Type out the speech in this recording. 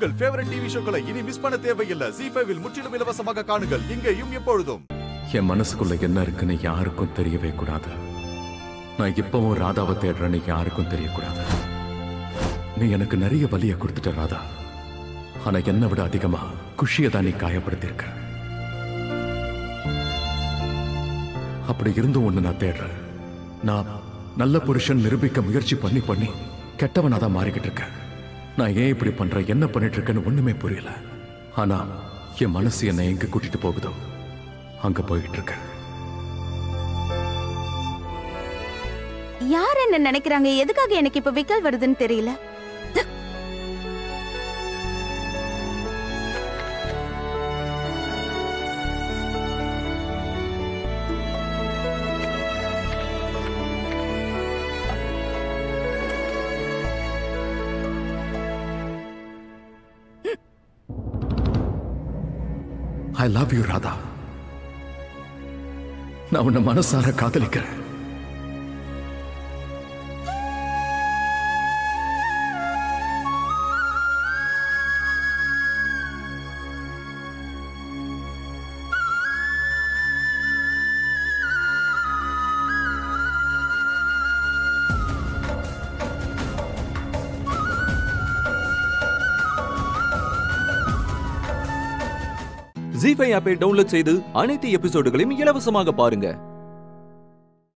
உங்கள் favourite TV ஷோக்களை இனி miss பண்ண தேவையில்லை. ZEE5 இல் முற்றிலும் இலவசமாக காணுங்கள். இங்கேயும் எப்பொழுதும். என் மனசுக்குள்ள என்ன இருக்குன்னு யாருக்கும் தெரியவே கூடாது. நான் இப்பவும் ராதாவை தேடுறேன்னு யாருக்கும் தெரியக்கூடாது. நீ எனக்கு நிறைய வலியை கொடுத்துட்ட ராதா. ஆனா என்னை விட அதிகமா குஷியை தான் நீ காயப்படுத்திருக்க. அப்படி இருந்தும் ஒண்ணு நான் தேடுறேன். நான் நல்ல புருஷன் நிரூபிக்க முயற்சி பண்ணி பண்ணி கெட்டவனா தான் மாறிக்கிட்டு இருக்கேன். நான் ஏன் இப்படி பண்றேன், என்ன பண்ணிட்டு இருக்கேன்னு ஒண்ணுமே புரியல. ஆனா என் மனசு என்னை எங்க கூட்டிட்டு போகுதோ அங்க போய்கிட்டு இருக்கேன். யார் என்ன நினைக்கிறாங்க, எதுக்காக எனக்கு இப்ப விக்கல் வருதுன்னு தெரியல. I love you Radha. நான் உன்னை மனசார காதலிக்கிறேன். ZEE5 ஆப்பை டவுன்லோட் செய்து அனைத்து எபிசோடுகளையும் இலவசமாக பாருங்க.